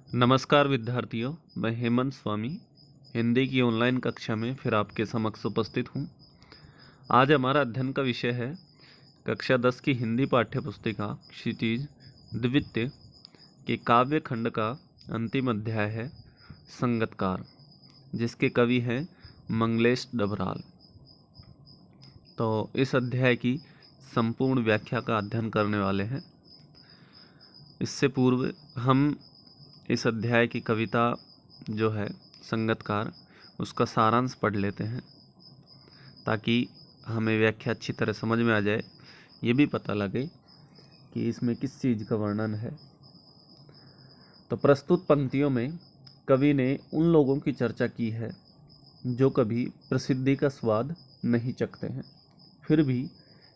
नमस्कार विद्यार्थियों, मैं हेमंत स्वामी हिंदी की ऑनलाइन कक्षा में फिर आपके समक्ष उपस्थित हूँ। आज हमारा अध्ययन का विषय है कक्षा 10 की हिंदी पाठ्य पुस्तिका क्षितिज द्वितीय के काव्य खंड का अंतिम अध्याय है संगतकार, जिसके कवि हैं मंगलेश डबराल। तो इस अध्याय की संपूर्ण व्याख्या का अध्ययन करने वाले हैं। इससे पूर्व हम इस अध्याय की कविता जो है संगतकार, उसका सारांश पढ़ लेते हैं ताकि हमें व्याख्या अच्छी तरह समझ में आ जाए, ये भी पता लगे कि इसमें किस चीज़ का वर्णन है। तो प्रस्तुत पंक्तियों में कवि ने उन लोगों की चर्चा की है जो कभी प्रसिद्धि का स्वाद नहीं चखते हैं, फिर भी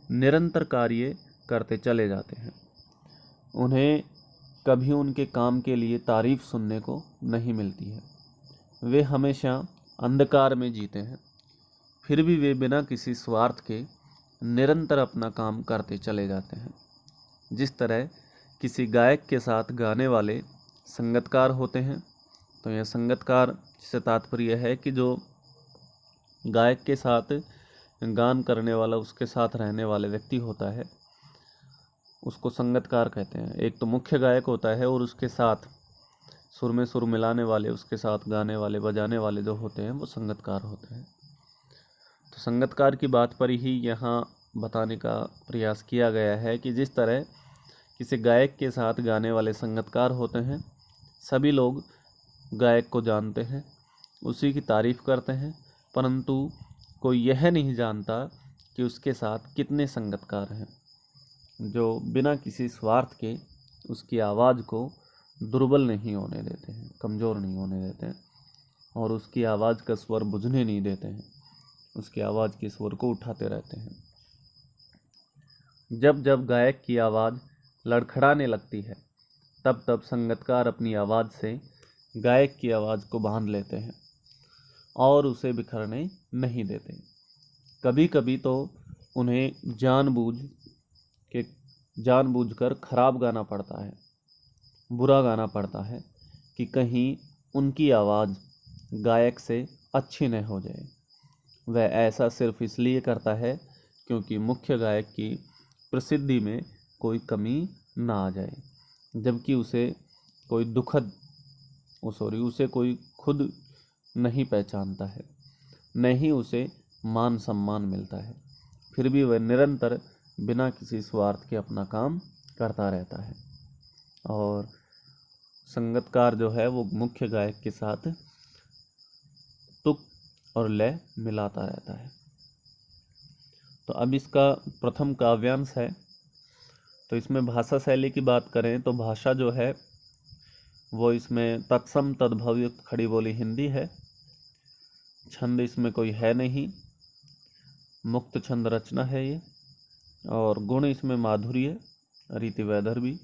निरंतर कार्य करते चले जाते हैं। उन्हें कभी उनके काम के लिए तारीफ सुनने को नहीं मिलती है। वे हमेशा अंधकार में जीते हैं, फिर भी वे बिना किसी स्वार्थ के निरंतर अपना काम करते चले जाते हैं। जिस तरह किसी गायक के साथ गाने वाले संगतकार होते हैं, तो यह संगतकार से तात्पर्य है कि जो गायक के साथ गान करने वाला, उसके साथ रहने वाले व्यक्ति होता है, उसको संगतकार कहते हैं। एक तो मुख्य गायक होता है और उसके साथ सुर में सुर मिलाने वाले, उसके साथ गाने वाले, बजाने वाले जो होते हैं, वो संगतकार होते हैं। तो संगतकार की बात पर ही यहाँ बताने का प्रयास किया गया है कि जिस तरह किसी गायक के साथ गाने वाले संगतकार होते हैं, सभी लोग गायक को जानते हैं, उसी की तारीफ करते हैं, परंतु कोई यह नहीं जानता कि उसके साथ कितने संगतकार हैं जो बिना किसी स्वार्थ के उसकी आवाज़ को दुर्बल नहीं होने देते हैं, कमज़ोर नहीं होने देते हैं, और उसकी आवाज़ का स्वर बुझने नहीं देते हैं, उसकी आवाज़ के स्वर को उठाते रहते हैं। जब जब गायक की आवाज़ लड़खड़ाने लगती है, तब तब संगतकार अपनी आवाज़ से गायक की आवाज़ को बांध लेते हैं और उसे बिखरने नहीं देते। कभी कभी तो उन्हें जानबूझकर खराब गाना पड़ता है, बुरा गाना पड़ता है कि कहीं उनकी आवाज़ गायक से अच्छी न हो जाए। वह ऐसा सिर्फ इसलिए करता है क्योंकि मुख्य गायक की प्रसिद्धि में कोई कमी ना आ जाए, जबकि उसे कोई खुद नहीं पहचानता है, न ही उसे मान सम्मान मिलता है। फिर भी वह निरंतर बिना किसी स्वार्थ के अपना काम करता रहता है और संगतकार जो है वो मुख्य गायक के साथ तुक और लय मिलाता रहता है। तो अब इसका प्रथम काव्यांश है। तो इसमें भाषा शैली की बात करें तो भाषा जो है वो इसमें तत्सम तद्भवयुक्त खड़ी बोली हिंदी है। छंद इसमें कोई है नहीं, मुक्त छंद रचना है ये, और गुण इसमें माधुर्य, रीति वैदर्भी,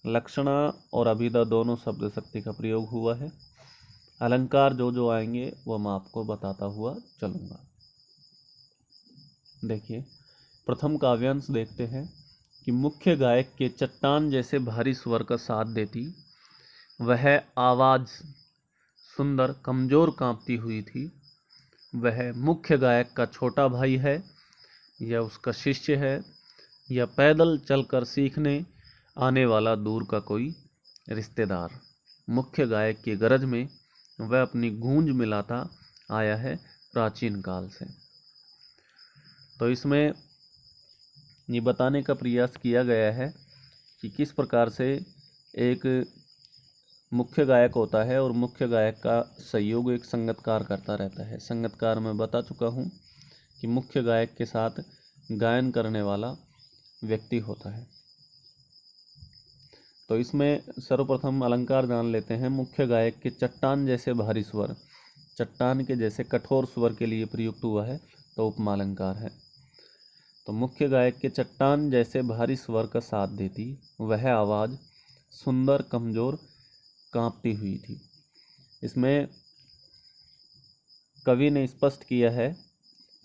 लक्षणा और अभिधा दोनों शब्द शक्ति का प्रयोग हुआ है। अलंकार जो जो आएंगे वो मैं आपको बताता हुआ चलूँगा। देखिए, प्रथम काव्यांश देखते हैं कि मुख्य गायक के चट्टान जैसे भारी स्वर का साथ देती वह आवाज़ सुंदर कमज़ोर कांपती हुई थी। वह मुख्य गायक का छोटा भाई है या उसका शिष्य है या पैदल चलकर सीखने आने वाला दूर का कोई रिश्तेदार। मुख्य गायक की गरज में वह अपनी गूंज मिलाता आया है प्राचीन काल से। तो इसमें ये बताने का प्रयास किया गया है कि किस प्रकार से एक मुख्य गायक होता है और मुख्य गायक का सहयोग एक संगतकार करता रहता है। संगतकार मैं बता चुका हूँ कि मुख्य गायक के साथ गायन करने वाला व्यक्ति होता है। तो इसमें सर्वप्रथम अलंकार जान लेते हैं। मुख्य गायक के चट्टान जैसे भारी स्वर, चट्टान के जैसे कठोर स्वर के लिए प्रयुक्त हुआ है, तो उपमा अलंकार है। तो मुख्य गायक के चट्टान जैसे भारी स्वर का साथ देती वह आवाज़ सुंदर कमज़ोर कांपती हुई थी। इसमें कवि ने स्पष्ट किया है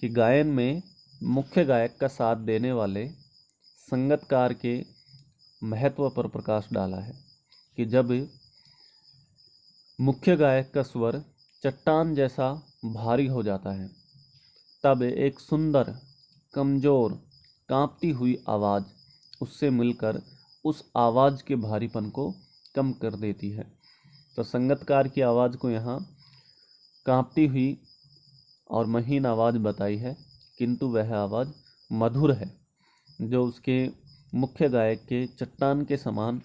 कि गायन में मुख्य गायक का साथ देने वाले संगतकार के महत्व पर प्रकाश डाला है कि जब मुख्य गायक का स्वर चट्टान जैसा भारी हो जाता है, तब एक सुंदर, कमजोर, कांपती हुई आवाज़ उससे मिलकर उस आवाज़ के भारीपन को कम कर देती है। तो संगतकार की आवाज़ को यहाँ कांपती हुई और महीन आवाज़ बताई है, किंतु वह आवाज़ मधुर है, जो उसके मुख्य गायक के चट्टान के समान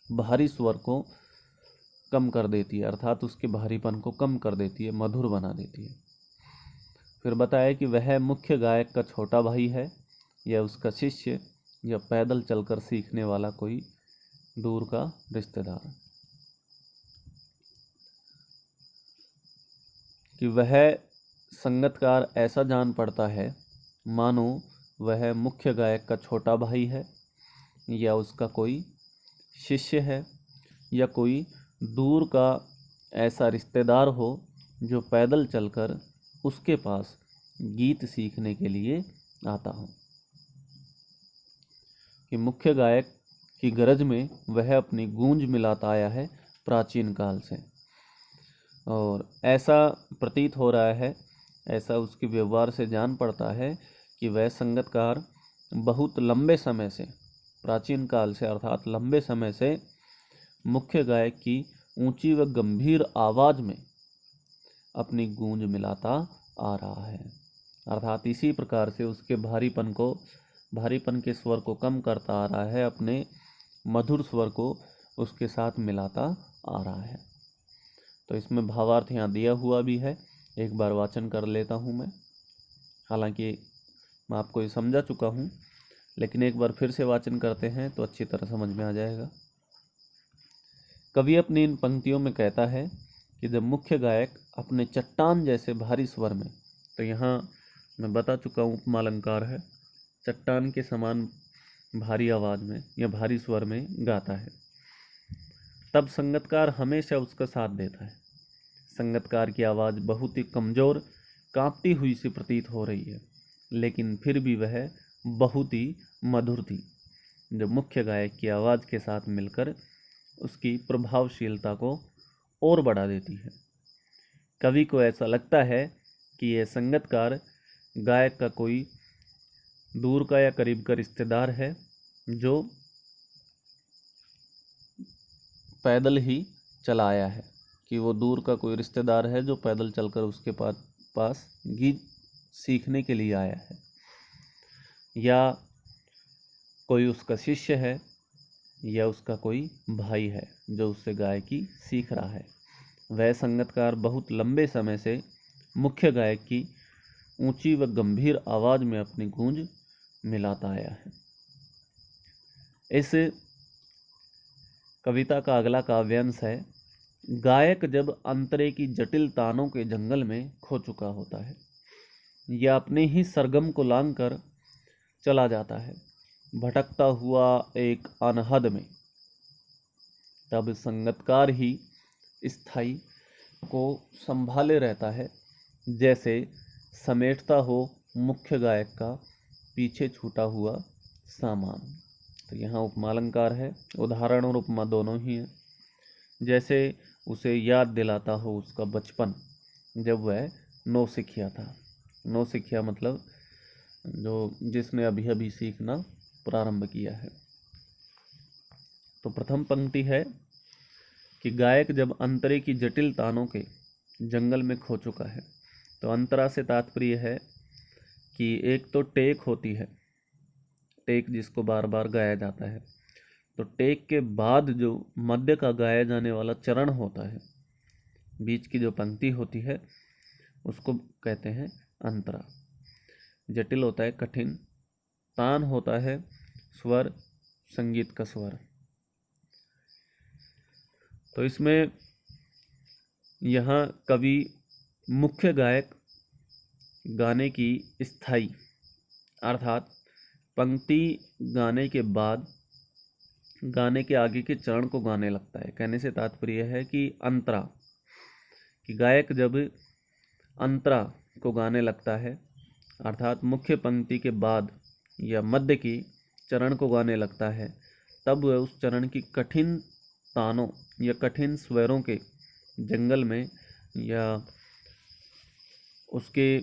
भारी स्वर को कम कर देती है, अर्थात उसके भारीपन को कम कर देती है, मधुर बना देती है। फिर बताया कि वह मुख्य गायक का छोटा भाई है, या उसका शिष्य, या पैदल चलकर सीखने वाला कोई दूर का रिश्तेदार। कि वह संगतकार ऐसा जान पड़ता है मानो वह मुख्य गायक का छोटा भाई है, या उसका कोई शिष्य है, या कोई दूर का ऐसा रिश्तेदार हो जो पैदल चलकर उसके पास गीत सीखने के लिए आता हो। कि मुख्य गायक की गरज में वह अपनी गूंज मिलाता आया है प्राचीन काल से, और ऐसा प्रतीत हो रहा है, ऐसा उसके व्यवहार से जान पड़ता है कि वह संगतकार बहुत लंबे समय से, प्राचीन काल से अर्थात लंबे समय से मुख्य गायक की ऊंची व गंभीर आवाज़ में अपनी गूंज मिलाता आ रहा है, अर्थात इसी प्रकार से उसके भारीपन के स्वर को कम करता आ रहा है, अपने मधुर स्वर को उसके साथ मिलाता आ रहा है। तो इसमें भावार्थ यहाँ दिया हुआ भी है, एक बार वाचन कर लेता हूँ मैं। हालांकि मैं आपको ये समझा चुका हूँ, लेकिन एक बार फिर से वाचन करते हैं तो अच्छी तरह समझ में आ जाएगा। कवि अपनी इन पंक्तियों में कहता है कि जब मुख्य गायक अपने चट्टान जैसे भारी स्वर में, तो यहाँ मैं बता चुका हूँ उपमा अलंकार है, चट्टान के समान भारी आवाज़ में या भारी स्वर में गाता है, तब संगतकार हमेशा उसका साथ देता है। संगतकार की आवाज़ बहुत ही कमज़ोर, कांपती हुई सी प्रतीत हो रही है, लेकिन फिर भी वह बहुत ही मधुर थी, जो मुख्य गायक की आवाज़ के साथ मिलकर उसकी प्रभावशीलता को और बढ़ा देती है। कवि को ऐसा लगता है कि यह संगतकार गायक का कोई दूर का या करीब का रिश्तेदार है, जो पैदल ही चला आया है, कि वो दूर का कोई रिश्तेदार है जो पैदल चलकर उसके पास गीत सीखने के लिए आया है, या कोई उसका शिष्य है, या उसका कोई भाई है जो उससे गायकी सीख रहा है। वह संगतकार बहुत लंबे समय से मुख्य गायक की ऊंची व गंभीर आवाज़ में अपनी गूंज मिलाता आया है। इस कविता का अगला काव्यांश है, गायक जब अंतरे की जटिल तानों के जंगल में खो चुका होता है, या अपने ही सरगम को लांघ कर चला जाता है, भटकता हुआ एक अनहद में, तब संगतकार ही स्थाई को संभाले रहता है, जैसे समेटता हो मुख्य गायक का पीछे छूटा हुआ सामान। तो यहाँ उपमा अलंकार है, उदाहरण और उपमा दोनों ही हैं। जैसे उसे याद दिलाता हो उसका बचपन, जब वह नौसिखिया था। नौसिखिया मतलब जिसने अभी अभी सीखना प्रारंभ किया है। तो प्रथम पंक्ति है कि गायक जब अंतरे की जटिल तानों के जंगल में खो चुका है। तो अंतरा से तात्पर्य है कि एक तो टेक होती है, टेक जिसको बार बार गाया जाता है, तो टेक के बाद जो मध्य का गाया जाने वाला चरण होता है, बीच की जो पंक्ति होती है, उसको कहते हैं अंतरा। जटिल होता है कठिन, तान होता है स्वर, संगीत का स्वर। तो इसमें यहाँ कवि मुख्य गायक गाने की स्थाई अर्थात पंक्ति गाने के बाद गाने के आगे के चरण को गाने लगता है। कहने से तात्पर्य है कि अंतरा, कि गायक जब अंतरा को गाने लगता है, अर्थात मुख्य पंक्ति के बाद या मध्य की चरण को गाने लगता है, तब वह उस चरण की कठिन तानों या कठिन स्वरों के जंगल में या उसके,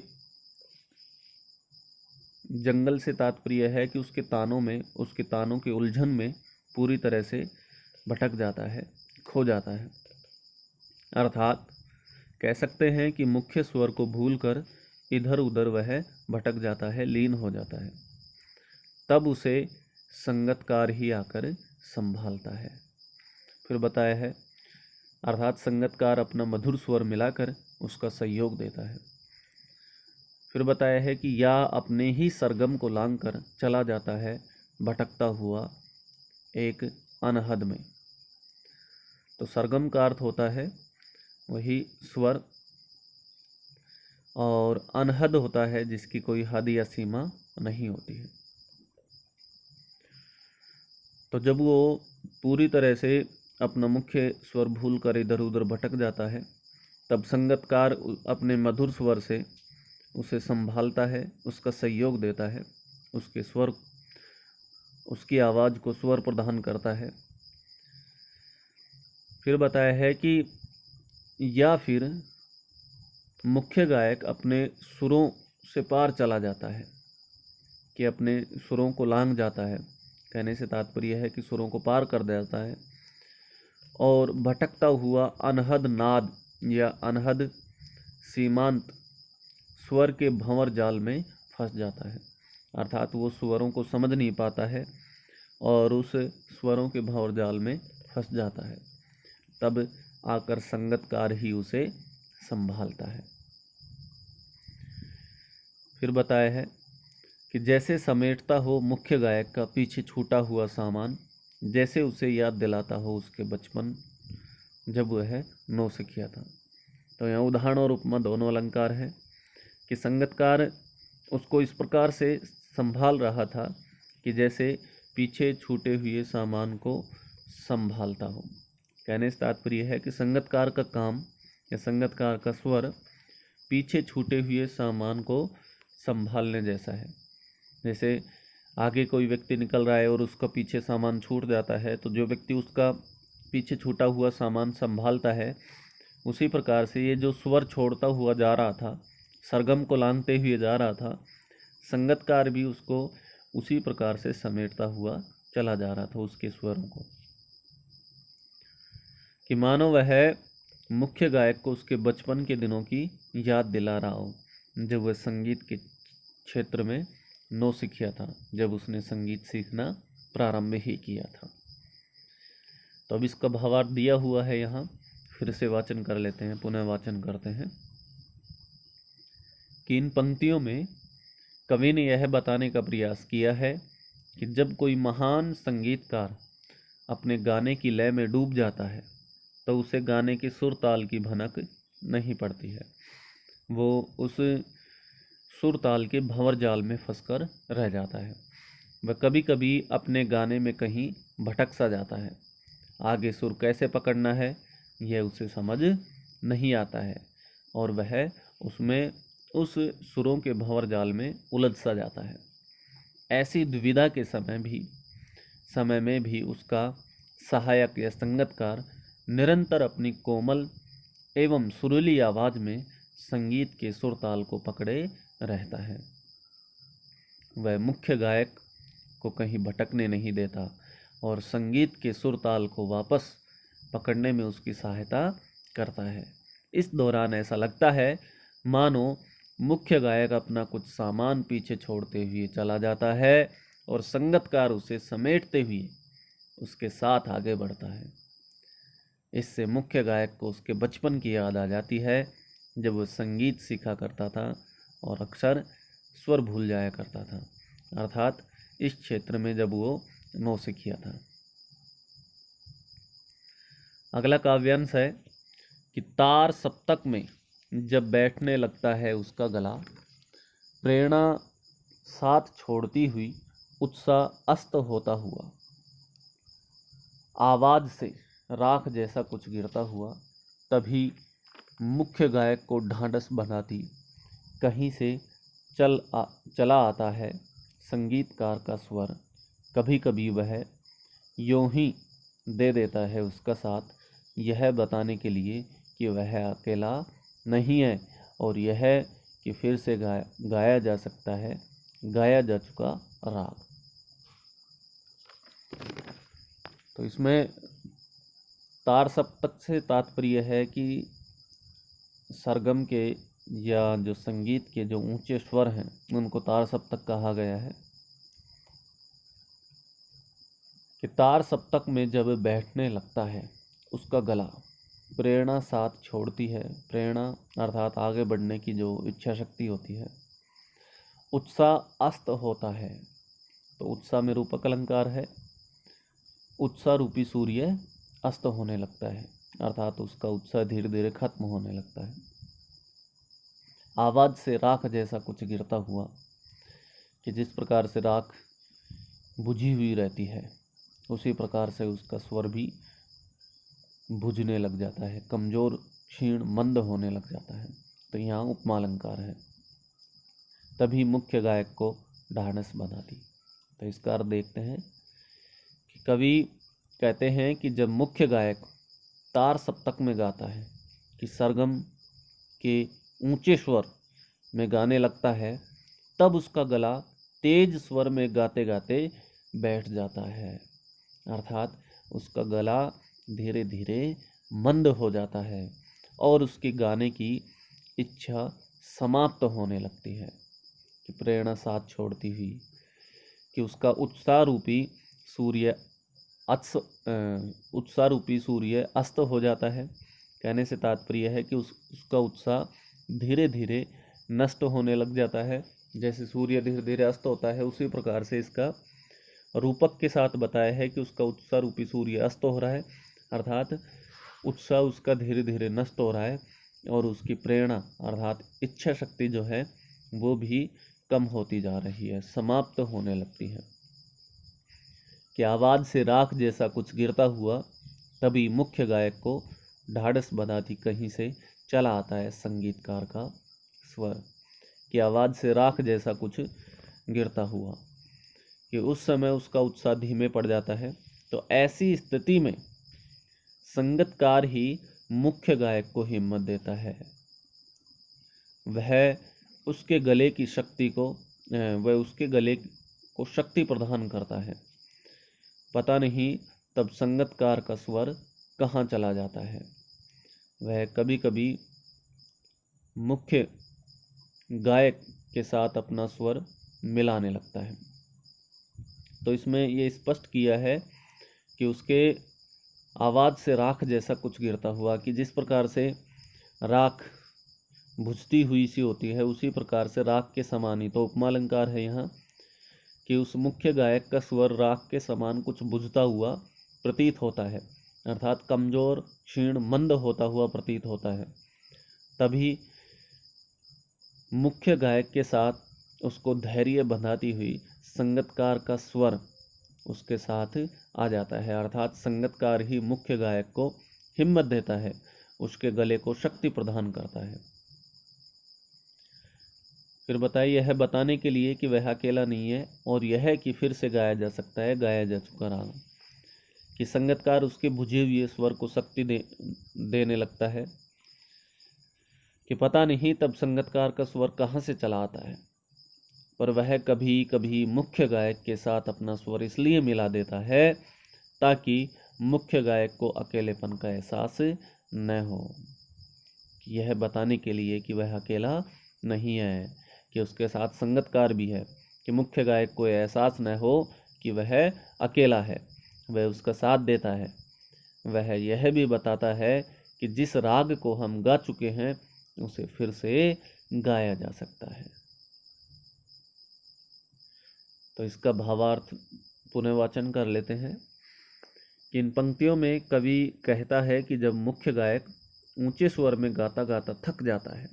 जंगल से तात्पर्य है कि उसके तानों में, उसके तानों के उलझन में पूरी तरह से भटक जाता है, खो जाता है। अर्थात कह सकते हैं कि मुख्य स्वर को भूलकर इधर उधर वह भटक जाता है, लीन हो जाता है। तब उसे संगतकार ही आकर संभालता है। फिर बताया है, अर्थात संगतकार अपना मधुर स्वर मिलाकर उसका सहयोग देता है। फिर बताया है कि या अपने ही सरगम को लांघकर चला जाता है भटकता हुआ एक अनहद में। तो सरगम का अर्थ होता है वही स्वर, और अनहद होता है जिसकी कोई हद या सीमा नहीं होती है। तो जब वो पूरी तरह से अपना मुख्य स्वर भूलकर इधर उधर भटक जाता है, तब संगतकार अपने मधुर स्वर से उसे संभालता है, उसका सहयोग देता है, उसके स्वर, उसकी आवाज़ को स्वर प्रदान करता है। फिर बताया है कि या फिर मुख्य गायक अपने सुरों से पार चला जाता है, कि अपने सुरों को लांघ जाता है। कहने से तात्पर्य है कि सुरों को पार कर जाता है और भटकता हुआ अनहद नाद या अनहद सीमांत स्वर के भंवर जाल में फंस जाता है। अर्थात वो स्वरों को समझ नहीं पाता है और उस स्वरों के भंवर जाल में फंस जाता है। तब आकर संगतकार ही उसे संभालता है। फिर बताया है कि जैसे समेटता हो मुख्य गायक का पीछे छूटा हुआ सामान, जैसे उसे याद दिलाता हो उसके बचपन जब वह नौसिखिया था। तो यहाँ उदाहरण और उपमा दोनों अलंकार हैं कि संगतकार उसको इस प्रकार से संभाल रहा था कि जैसे पीछे छूटे हुए सामान को संभालता हो। कहने से तात्पर्य है कि संगतकार का काम या संगतकार का स्वर पीछे छूटे हुए सामान को संभालने जैसा है। जैसे आगे कोई व्यक्ति निकल रहा है और उसका पीछे सामान छूट जाता है, तो जो व्यक्ति उसका पीछे छूटा हुआ सामान संभालता है, उसी प्रकार से ये जो स्वर छोड़ता हुआ जा रहा था, सरगम को लांघते हुए जा रहा था, संगतकार भी उसको उसी प्रकार से समेटता हुआ चला जा रहा था, उसके स्वरों को, कि मानो वह मुख्य गायक को उसके बचपन के दिनों की याद दिला रहा हो, जब वह संगीत के क्षेत्र में नौसिखिया था, जब उसने संगीत सीखना प्रारंभ ही किया था। तो अब इसका भावार्थ दिया हुआ है यहाँ, फिर से वाचन कर लेते हैं, पुनः वाचन करते हैं कि इन पंक्तियों में कवि ने यह बताने का प्रयास किया है कि जब कोई महान संगीतकार अपने गाने की लय में डूब जाता है तो उसे गाने के सुर ताल की भनक नहीं पड़ती है, वो उस सुर ताल के भंवर जाल में फंसकर रह जाता है। वह कभी कभी अपने गाने में कहीं भटक सा जाता है, आगे सुर कैसे पकड़ना है यह उसे समझ नहीं आता है और वह उसमें उस सुरों के भंवर जाल में उलझ सा जाता है। ऐसी दुविधा के समय में भी उसका सहायक या संगतकार निरंतर अपनी कोमल एवं सुरीली आवाज में संगीत के सुर ताल को पकड़े रहता है। वह मुख्य गायक को कहीं भटकने नहीं देता और संगीत के सुर ताल को वापस पकड़ने में उसकी सहायता करता है। इस दौरान ऐसा लगता है मानो मुख्य गायक अपना कुछ सामान पीछे छोड़ते हुए चला जाता है और संगतकार उसे समेटते हुए उसके साथ आगे बढ़ता है। इससे मुख्य गायक को उसके बचपन की याद आ जाती है, जब वह संगीत सीखा करता था और अक्सर स्वर भूल जाया करता था, अर्थात इस क्षेत्र में जब वो नौसिखिया था। अगला काव्यांश है कि तार सप्तक में जब बैठने लगता है उसका गला, प्रेरणा साथ छोड़ती हुई उत्साह अस्त होता हुआ, आवाज से राख जैसा कुछ गिरता हुआ, तभी मुख्य गायक को ढांढस बनाती कहीं से चला आता है संगीतकार का स्वर। कभी कभी वह यूं ही दे देता है उसका साथ, यह बताने के लिए कि वह अकेला नहीं है और यह कि फिर से गाया जा सकता है गाया जा चुका राग। तो इसमें तार सप्तक से तात्पर्य है कि सरगम के या जो संगीत के जो ऊंचे स्वर हैं उनको तार सप्तक कहा गया है। कि तार सप्तक में जब बैठने लगता है उसका गला प्रेरणा साथ छोड़ती है। प्रेरणा अर्थात आगे बढ़ने की जो इच्छा शक्ति होती है। उत्साह अस्त होता है। तो उत्साह में रूपक अलंकार है। उत्साह रूपी सूर्य अस्त होने लगता है अर्थात उसका उत्साह धीरे धीरे खत्म होने लगता है। आवाज से राख जैसा कुछ गिरता हुआ, कि जिस प्रकार से राख बुझी हुई रहती है उसी प्रकार से उसका स्वर भी बुझने लग जाता है, कमजोर क्षीण मंद होने लग जाता है। तो यहाँ उपमा अलंकार है। तभी मुख्य गायक को ढाढ़स बंधाती। तो इसका अर्थ देखते हैं कि कवि कहते हैं कि जब मुख्य गायक तार सप्तक में गाता है, कि सरगम के ऊंचे स्वर में गाने लगता है, तब उसका गला तेज स्वर में गाते गाते बैठ जाता है अर्थात उसका गला धीरे धीरे मंद हो जाता है और उसकी गाने की इच्छा समाप्त होने लगती है। कि प्रेरणा साथ छोड़ती हुई, कि उसका उत्साह रूपी सूर्य अस्त हो जाता है। कहने से तात्पर्य है कि उसका उत्साह धीरे धीरे नष्ट होने लग जाता है। जैसे सूर्य धीरे धीरे अस्त होता है उसी प्रकार से इसका रूपक के साथ बताया है कि उसका उत्साह रूपी सूर्य अस्त हो रहा है अर्थात उत्साह उसका धीरे धीरे नष्ट हो रहा है और उसकी प्रेरणा अर्थात इच्छा शक्ति जो है वो भी कम होती जा रही है, समाप्त होने लगती है। कि आवाज से राख जैसा कुछ गिरता हुआ, तभी मुख्य गायक को ढाढ़स बंधाती कहीं से चला आता है संगीतकार का स्वर। कि आवाज से राख जैसा कुछ गिरता हुआ, कि उस समय उसका उत्साह धीमे पड़ जाता है। तो ऐसी स्थिति में संगीतकार ही मुख्य गायक को हिम्मत देता है। वह उसके गले को शक्ति प्रदान करता है। पता नहीं तब संगीतकार का स्वर कहाँ चला जाता है। वह कभी कभी मुख्य गायक के साथ अपना स्वर मिलाने लगता है। तो इसमें ये स्पष्ट किया है कि उसके आवाज से राख जैसा कुछ गिरता हुआ, कि जिस प्रकार से राख बुझती हुई सी होती है उसी प्रकार से राख के समान ही। तो उपमा अलंकार है यहाँ कि उस मुख्य गायक का स्वर राख के समान कुछ बुझता हुआ प्रतीत होता है अर्थात कमजोर क्षीण मंद होता हुआ प्रतीत होता है। तभी मुख्य गायक के साथ उसको धैर्य बंधाती हुई संगीतकार का स्वर उसके साथ आ जाता है अर्थात संगीतकार ही मुख्य गायक को हिम्मत देता है, उसके गले को शक्ति प्रदान करता है। फिर बताइए, यह बताने के लिए कि वह अकेला नहीं है और यह कि फिर से गाया जा सकता है गाया जा चुका राग। कि संगीतकार उसके बुझे हुए स्वर को शक्ति देने लगता है। कि पता नहीं तब संगीतकार का स्वर कहाँ से चला आता है, पर वह कभी कभी मुख्य गायक के साथ अपना स्वर इसलिए मिला देता है ताकि मुख्य गायक को अकेलेपन का एहसास न हो। कि यह बताने के लिए कि वह अकेला नहीं है, कि उसके साथ संगीतकार भी है, कि मुख्य गायक को एहसास न हो कि वह अकेला है, वह उसका साथ देता है। वह यह भी बताता है कि जिस राग को हम गा चुके हैं उसे फिर से गाया जा सकता है। तो इसका भावार्थ पुनर्वाचन कर लेते हैं। कि इन पंक्तियों में कवि कहता है कि जब मुख्य गायक ऊंचे स्वर में गाता गाता थक जाता है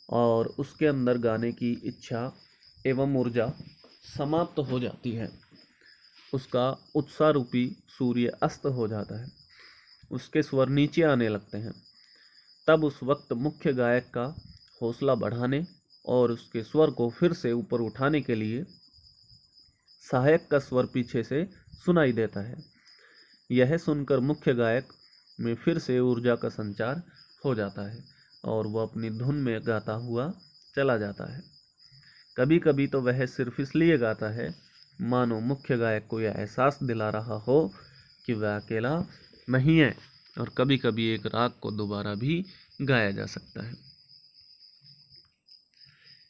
और उसके अंदर गाने की इच्छा एवं ऊर्जा समाप्त हो जाती है, उसका उत्साह रूपी सूर्य अस्त हो जाता है, उसके स्वर नीचे आने लगते हैं, तब उस वक्त मुख्य गायक का हौसला बढ़ाने और उसके स्वर को फिर से ऊपर उठाने के लिए सहायक का स्वर पीछे से सुनाई देता है। यह सुनकर मुख्य गायक में फिर से ऊर्जा का संचार हो जाता है और वह अपनी धुन में गाता हुआ चला जाता है। कभी कभी तो वह सिर्फ इसलिए गाता है मानो मुख्य गायक को यह एहसास दिला रहा हो कि वह अकेला नहीं है, और कभी कभी एक राग को दोबारा भी गाया जा सकता है।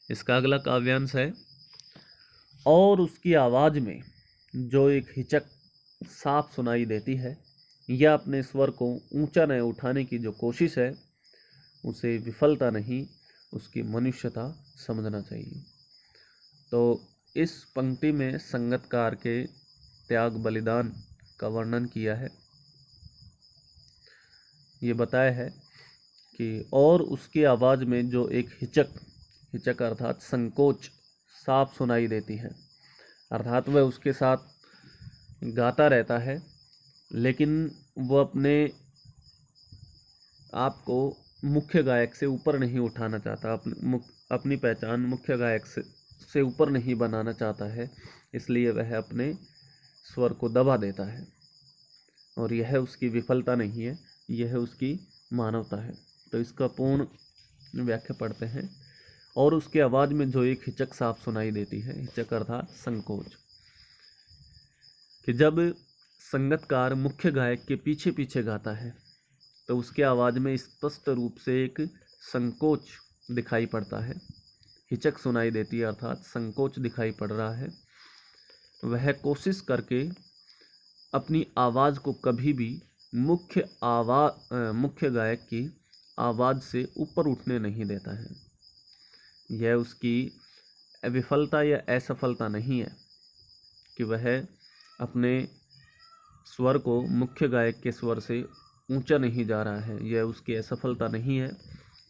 इसका अगला काव्यांश है, और उसकी आवाज में जो एक हिचक साफ सुनाई देती है या अपने स्वर को ऊंचा न उठाने की जो कोशिश है, उसे विफलता नहीं उसकी मनुष्यता समझना चाहिए। तो इस पंक्ति में संगतकार के त्याग बलिदान का वर्णन किया है। ये बताया है कि और उसकी आवाज़ में जो एक हिचक अर्थात संकोच साफ सुनाई देती है, अर्थात वह उसके साथ गाता रहता है लेकिन वह अपने आप को मुख्य गायक से ऊपर नहीं उठाना चाहता, अपनी पहचान मुख्य गायक से ऊपर नहीं बनाना चाहता है, इसलिए वह अपने स्वर को दबा देता है। और यह उसकी विफलता नहीं है, यह उसकी मानवता है। तो इसका पूर्ण व्याख्या पढ़ते हैं। और उसकी आवाज़ में जो एक हिचक साफ सुनाई देती है, हिचक अर्थात संकोच, कि जब संगतकार मुख्य गायक के पीछे पीछे गाता है तो उसके आवाज़ में स्पष्ट रूप से एक संकोच दिखाई पड़ता है, हिचक सुनाई देती है अर्थात संकोच दिखाई पड़ रहा है। वह कोशिश करके अपनी आवाज़ को कभी भी मुख्य गायक की आवाज़ से ऊपर उठने नहीं देता है। यह उसकी विफलता या असफलता नहीं है कि वह अपने स्वर को मुख्य गायक के स्वर से ऊंचा नहीं जा रहा है, यह उसकी असफलता नहीं है।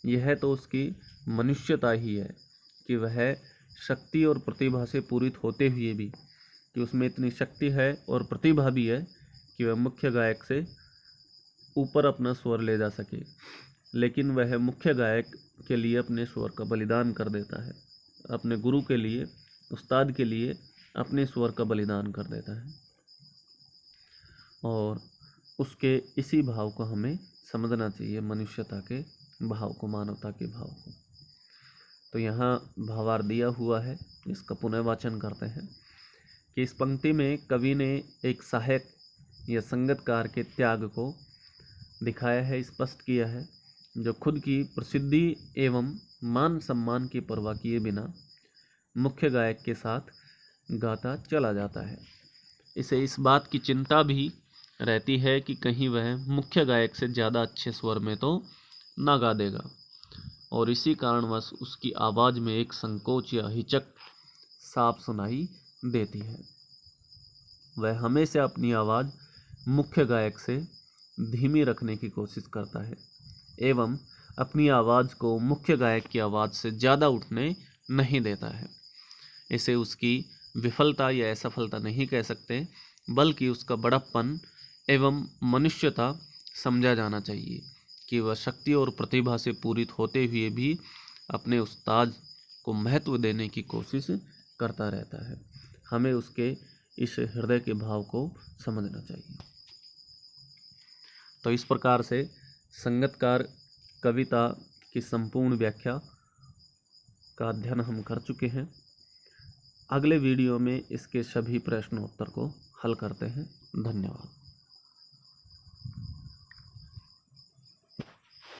यह तो उसकी मनुष्यता ही है कि वह शक्ति और प्रतिभा से पूरित होते हुए भी, कि उसमें इतनी शक्ति है और प्रतिभा भी है कि वह मुख्य गायक से ऊपर अपना स्वर ले जा सके, लेकिन वह मुख्य गायक के लिए अपने स्वर का बलिदान कर देता है, अपने गुरु के लिए, उस्ताद के लिए अपने स्वर का बलिदान कर देता है। और उसके इसी भाव को हमें समझना चाहिए, मनुष्यता के भाव को, मानवता के भाव को। तो यहाँ भावार्थ दिया हुआ है, इसका पुनर्वाचन करते हैं कि इस पंक्ति में कवि ने एक सहायक या संगतकार के त्याग को दिखाया है, स्पष्ट किया है, जो खुद की प्रसिद्धि एवं मान सम्मान की परवाह किए बिना मुख्य गायक के साथ गाता चला जाता है। इसे इस बात की चिंता भी रहती है कि कहीं वह मुख्य गायक से ज़्यादा अच्छे स्वर में तो ना गा देगा, और इसी कारणवश उसकी आवाज़ में एक संकोच या हिचक साफ सुनाई देती है। वह हमेशा अपनी आवाज़ मुख्य गायक से धीमी रखने की कोशिश करता है एवं अपनी आवाज़ को मुख्य गायक की आवाज़ से ज़्यादा उठने नहीं देता है। इसे उसकी विफलता या असफलता नहीं कह सकते, बल्कि उसका बड़प्पन एवं मनुष्यता समझा जाना चाहिए कि वह शक्ति और प्रतिभा से पूरित होते हुए भी अपने उस्ताद को महत्व देने की कोशिश करता रहता है। हमें उसके इस हृदय के भाव को समझना चाहिए। तो इस प्रकार से संगतकार कविता की संपूर्ण व्याख्या का अध्ययन हम कर चुके हैं। अगले वीडियो में इसके सभी प्रश्नोत्तर को हल करते हैं। धन्यवाद।